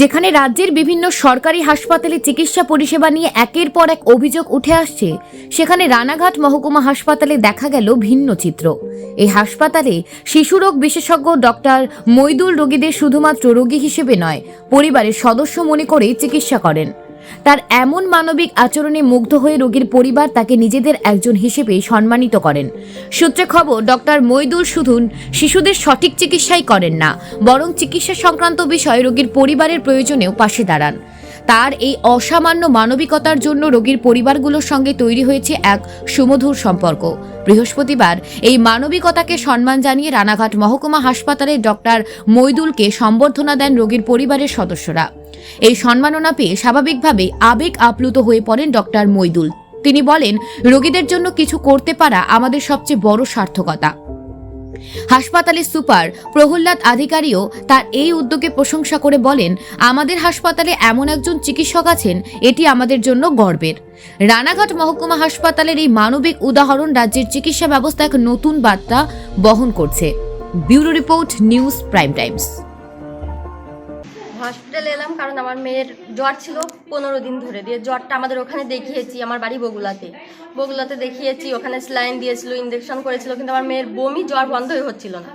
যেখানে রাজ্যের বিভিন্ন সরকারি হাসপাতালে চিকিৎসা পরিষেবা নিয়ে একের পর এক অভিযোগ উঠে আসছে, সেখানে রানাঘাট মহকুমা হাসপাতালে দেখা গেল ভিন্ন চিত্র। এই হাসপাতালে শিশুরোগ বিশেষজ্ঞ ডক্টর মইদুল রোগীদের শুধুমাত্র রোগী হিসেবে নয়, পরিবারের সদস্য মনে করে চিকিৎসা করেন। তার এমন মানবিক আচরণে মুগ্ধ হয়ে রোগীর পরিবার তাকে নিজেদের একজন হিসেবে সম্মানিত করেন। সূত্রে খবর, ডক্টর মইদুল শুধু শিশুদের সঠিক চিকিৎসাই করেন না, বরং চিকিৎসা সংক্রান্ত বিষয়ে রোগীর পরিবারের প্রয়োজনেও পাশে দাঁড়ান। তার এই অসামান্য মানবিকতার জন্য রোগীর পরিবারগুলোর সঙ্গে তৈরি হয়েছে এক সুমধুর সম্পর্ক। বৃহস্পতিবার এই মানবিকতাকে সম্মান জানিয়ে রানাঘাট মহকুমা হাসপাতালে ডক্টর মইদুলকে সম্বর্ধনা দেন রোগীর পরিবারের সদস্যরা। এই সম্মাননা পেয়ে স্বাভাবিকভাবে আবেগ আপ্লুত হয়ে পড়েন ডক্টর মইদুল। তিনি বলেন, রোগীদের জন্য কিছু করতে পারা আমাদের সবচেয়ে বড় সার্থকতা। হাসপাতালের সুপার প্রহ্লাদ আধিকারিও তার এই উদ্যোগে প্রশংসা করে বলেন, আমাদের হাসপাতালে এমন একজন চিকিৎসক আছেন, এটি আমাদের জন্য গর্বের। রানাঘাট মহকুমা হাসপাতালের এই মানবিক উদাহরণ রাজ্যের চিকিৎসা ব্যবস্থা এক নতুন বার্তা বহন করছে। Bureau report, news prime Times. হসপিটালে এলাম কারণ আমার মেয়ের জ্বর ছিল 15 দিন ধরে। দিয়ে জ্বরটা আমাদের ওখানে দেখিয়েছি, আমার বাড়ি বগুলাতে দেখিয়েছি। ওখানে স্যালাইন দিয়েছিল, ইঞ্জেকশন করেছিল, কিন্তু আমার মেয়ের বমি জ্বর বন্ধই হচ্ছিল না।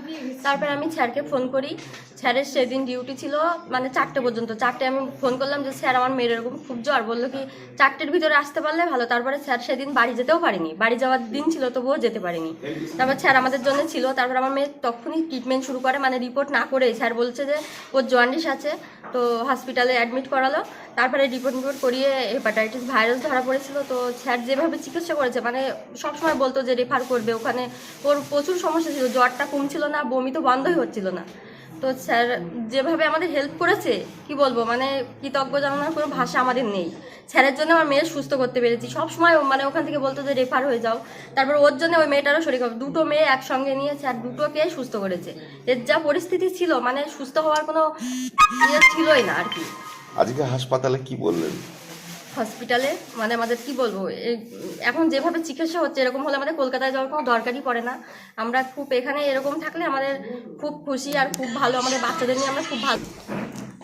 তারপরে আমি স্যারকে ফোন করি। স্যারের সেদিন ডিউটি ছিল মানে 4টে পর্যন্ত। 4টে আমি ফোন করলাম যে স্যার আমার মেয়ের এরকম খুব জ্বর, বললো কি 4টের ভিতরে আসতে পারলে ভালো। তারপরে স্যার সেদিন বাড়ি যেতেও পারিনি, বাড়ি যাওয়ার দিন ছিল তবুও যেতে পারিনি। তারপর স্যার আমাদের জন্য ছিল। তারপর আমার মেয়ে তখনই ট্রিটমেন্ট শুরু করে, মানে রিপোর্ট না করেই স্যার বলছে যে ওর জন্ডিস আছে, তো হসপিটালে অ্যাডমিট করালো। তারপরে রিপোর্ট করিয়ে হেপাটাইটিস ভাইরাস ধরা পড়েছিল। তো স্যার যেভাবে চিকিৎসা করেছে, মানে সবসময় বলতো যে রেফার করবে, ওখানে ওর প্রচুর সমস্যা ছিল, জ্বরটা কমছিল না, বমি তো বন্ধই হচ্ছিল না। তো স্যার যেভাবে আমাদের হেল্প করেছে কি বলবো, মানে কৃতজ্ঞ জানানোর কোনো ভাষা আমাদের নেই। স্যারের জন্য আমার মেয়ের সুস্থ করতে পেরেছি। সবসময় মানে ওখান থেকে বলতো যে রেফার হয়ে যাও। তারপর ওর জন্য ওই মেয়েটারও শরীর খারাপ, 2টো মেয়ে একসঙ্গে নিয়ে স্যার 2টোকে সুস্থ করেছে। এর যা পরিস্থিতি ছিল, মানে সুস্থ হওয়ার কোনো ইয়ে ছিলই না আর কি। আজকে হাসপাতালে কি বললেন? হসপিটালে মানে আমাদের কি বলবো, এখন যেভাবে চিকিৎসা হচ্ছে এরকম হলে আমাদের কলকাতায় যাওয়ার কোনো দরকারই পড়ে না। আমরা খুব এখানে এরকম থাকলে আমাদের খুব খুশি আর খুব ভালো। আমাদের বাচ্চাদের নিয়ে আমরা খুব ভালো,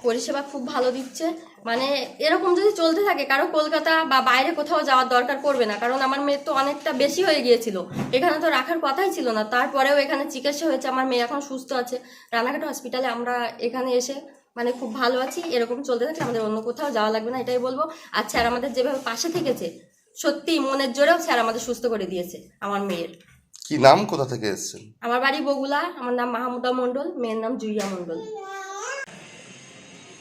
পরিষেবা খুব ভালো দিচ্ছে। মানে এরকম যদি চলতে থাকে, কারো কলকাতা বা বাইরে কোথাও যাওয়ার দরকার পড়বে না। কারণ আমার মেয়ে তো অনেকটা বেশি হয়ে গিয়েছিল, এখানে তো রাখার কথাই ছিল না। তারপরেও এখানে চিকিৎসা হয়েছে, আমার মেয়ে এখন সুস্থ আছে রানাঘাট হসপিটালে। আমরা এখানে এসে মানে খুব ভালো আছি। এরকম চলতে থাকলে আমাদের অন্য কোথাও যাওয়া লাগবে না, এটাই বলবো। আর স্যার আমাদের যেভাবে পাশে থেকেছে, সত্যি মনের জোরেও স্যার আমাদের সুস্থ করে দিয়েছে আমার মেয়ের। কি নাম, কোথা থেকে এসেছেন? আমার বাড়ি বগুলা, আমার নাম মাহমুদা মণ্ডল, মেয়ের নাম জুইয়া মণ্ডল।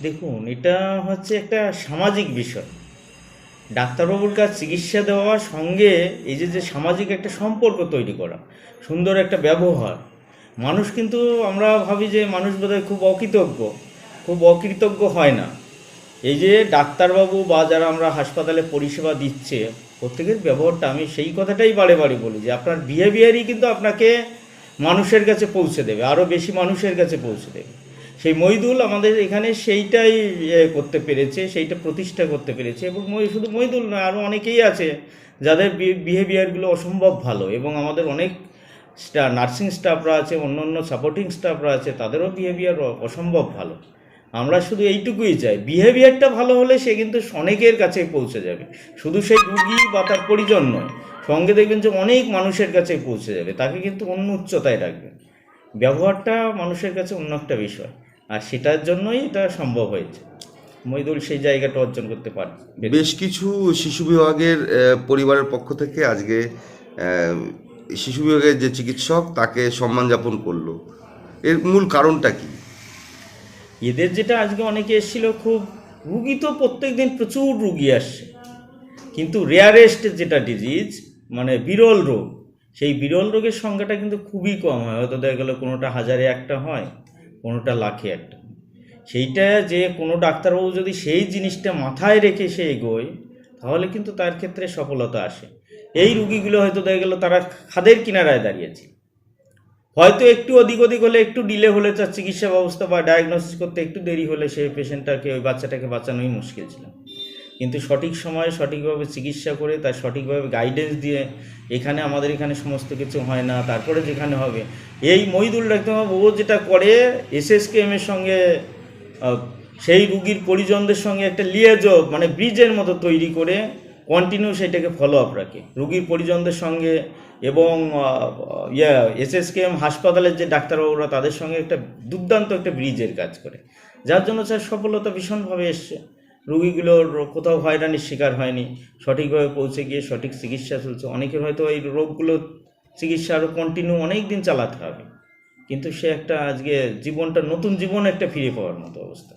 দেখুন, এটা হচ্ছে একটা সামাজিক বিষয়। ডাক্তারবাবুর কাছে চিকিৎসা দেওয়ার সঙ্গে এই যে সামাজিক একটা সম্পর্ক তৈরি করা, সুন্দর একটা ব্যবহার। মানুষ কিন্তু আমরা ভাবি যে মানুষ বোধহয় খুব অকৃতজ্ঞ হয় না। এই যে ডাক্তারবাবু বা যারা আমরা হাসপাতালে পরিষেবা দিচ্ছে, প্রত্যেকের ব্যবহারটা, আমি সেই কথাটাই বারে বারে বলি যে আপনার বিহেভিয়ারই কিন্তু আপনাকে মানুষের কাছে পৌঁছে দেবে, আরও বেশি মানুষের কাছে পৌঁছে দেবে। সেই মইদুল আমাদের এখানে সেইটাই করতে পেরেছে, সেইটা প্রতিষ্ঠা করতে পেরেছে। এবং শুধু মইদুল নয়, আরও অনেকেই আছে যাদের বিহেভিয়ারগুলো অসম্ভব ভালো। এবং আমাদের অনেক নার্সিং স্টাফরা আছে, অন্য অন্য সাপোর্টিং স্টাফরা আছে, তাদেরও বিহেভিয়ার অসম্ভব ভালো। আমরা শুধু এইটুকুই চাই, বিহেভিয়ারটা ভালো হলে সে কিন্তু অনেকের কাছে পৌঁছে যাবে। শুধু সেই রুগী বা তার পরিজন নয়, সঙ্গে দেখবেন যে অনেক মানুষের কাছে পৌঁছে যাবে, তাকে কিন্তু অন্য উচ্চতায় রাখবে। ব্যবহারটা মানুষের কাছে অন্য একটা বিষয়, আর সেটার জন্যই এটা সম্ভব হয়েছে। মইদুল সেই জায়গাটা অর্জন করতে পারে। বেশ কিছু শিশু বিভাগের পরিবারের পক্ষ থেকে আজকে শিশু বিভাগের যে চিকিৎসক তাকে সম্মান যাপন করলো, এর মূল কারণটা কি? এদের যেটা আজকে অনেকে এসেছিল, খুব রুগী তো প্রত্যেক দিন প্রচুর রুগী আসছে, কিন্তু রেয়ারেস্ট যেটা ডিজিজ মানে বিরল রোগ, সেই বিরল রোগের সংখ্যাটা কিন্তু খুবই কম হয়। হয়তো দেখা গেলো কোনোটা 1000-এ একটা হয়, কোনোটা 1,00,000-এ একটা। সেইটা যে কোনো ডাক্তারবাবু যদি সেই জিনিসটা মাথায় রেখে সে এগোয়, তাহলে কিন্তু তার ক্ষেত্রে সফলতা আসে। এই রুগীগুলো হয়তো দেখা গেলো তারা খাদের কিনারায় দাঁড়িয়েছে, হয়তো একটু ওদিক হলে, একটু ডিলে হলে তার চিকিৎসা ব্যবস্থা বা ডায়াগনোসিস করতে একটু দেরি হলে সেই পেশেন্টটাকে, ওই বাচ্চাটাকে বাঁচানোই মুশকিল ছিল। কিন্তু সঠিক সময়ে সঠিকভাবে চিকিৎসা করে, তার সঠিকভাবে গাইডেন্স দিয়ে, এখানে আমাদের এখানে সমস্ত কিছু হয় না, তারপরে যেখানে হবে। এই মইদুল ডাক্তারবাবু ও যেটা করে, SSKM এর সঙ্গে সেই রুগীর পরিজনদের সঙ্গে একটা লিয়াজোগ মানে ব্রিজের মতো তৈরি করে কন্টিনিউ সেটাকে ফলো আপ রাখে রুগীর পরিজনদের সঙ্গে এবং SSKM হাসপাতালের যে ডাক্তারবাবুরা তাদের সঙ্গে একটা দুর্দান্ত একটা ব্রিজের কাজ করে, যার জন্য স্যার সফলতা ভীষণভাবে এসছে। রুগীগুলোর কোথাও হয়রানির শিকার হয়নি, সঠিকভাবে পৌঁছে গিয়ে সঠিক চিকিৎসা চলছে। অনেকের হয়তো এই রোগগুলো চিকিৎসা আরও কন্টিনিউ অনেক দিন চালাতে হবে, কিন্তু সে একটা আজকে জীবনটা নতুন জীবন একটা ফিরে পাওয়ার মতো অবস্থা।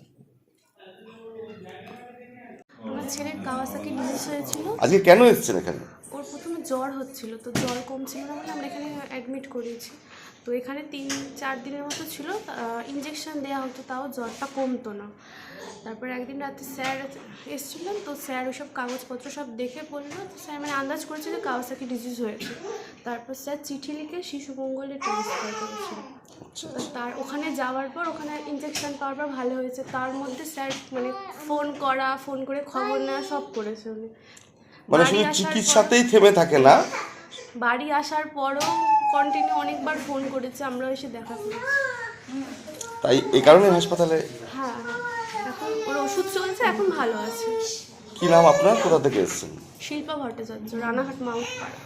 আমার ছেলের কাওয়াসাকি ডিজিজ হয়েছিল। আজকে কেন এসেছেন এখানে? ওর প্রথমে জ্বর হচ্ছিল, তো জ্বর কমছিল না বলে আমরা এখানে অ্যাডমিট করিয়েছি। তো এখানে 3-4 দিনের মতো ছিল, ইঞ্জেকশন দেওয়া হতো, তাও জ্বরটা কমতো না। তারপর একদিন রাতে স্যার এসেছিলেন, তো স্যার ওইসব কাগজপত্র সব দেখে বললো, তো স্যার মানে আন্দাজ করেছে যে কাওয়াসাকি ডিজিজ হয়েছে। তারপর স্যার চিঠি লিখে শিশু মঙ্গলে ট্রান্সফার করেছিল। তার ওখানে যাওয়ার পর ওখানে ইঞ্জেকশন পাওয়ার পর ভালো হয়েছে। তার মধ্যে স্যার মানে ফোন করে খবর নেওয়া সব করেছে উনি। মানে শুধু চিকিৎসাতেই থেমে থাকে না, বাড়ি আসার পরও কন্টিনিউ অনেকবার ফোন করেছে, আমরা এসে দেখা করেছি। তাই এই কারণে হাসপাতালে। হ্যাঁ, এখন ওর ওষুধ চলছে, এখন ভালো আছে। কি নাম আপনার, কোথা থেকে এসেছেন? শিল্পা ভট্টাচার্য, রানাঘাট মাউন্ট পাড়া।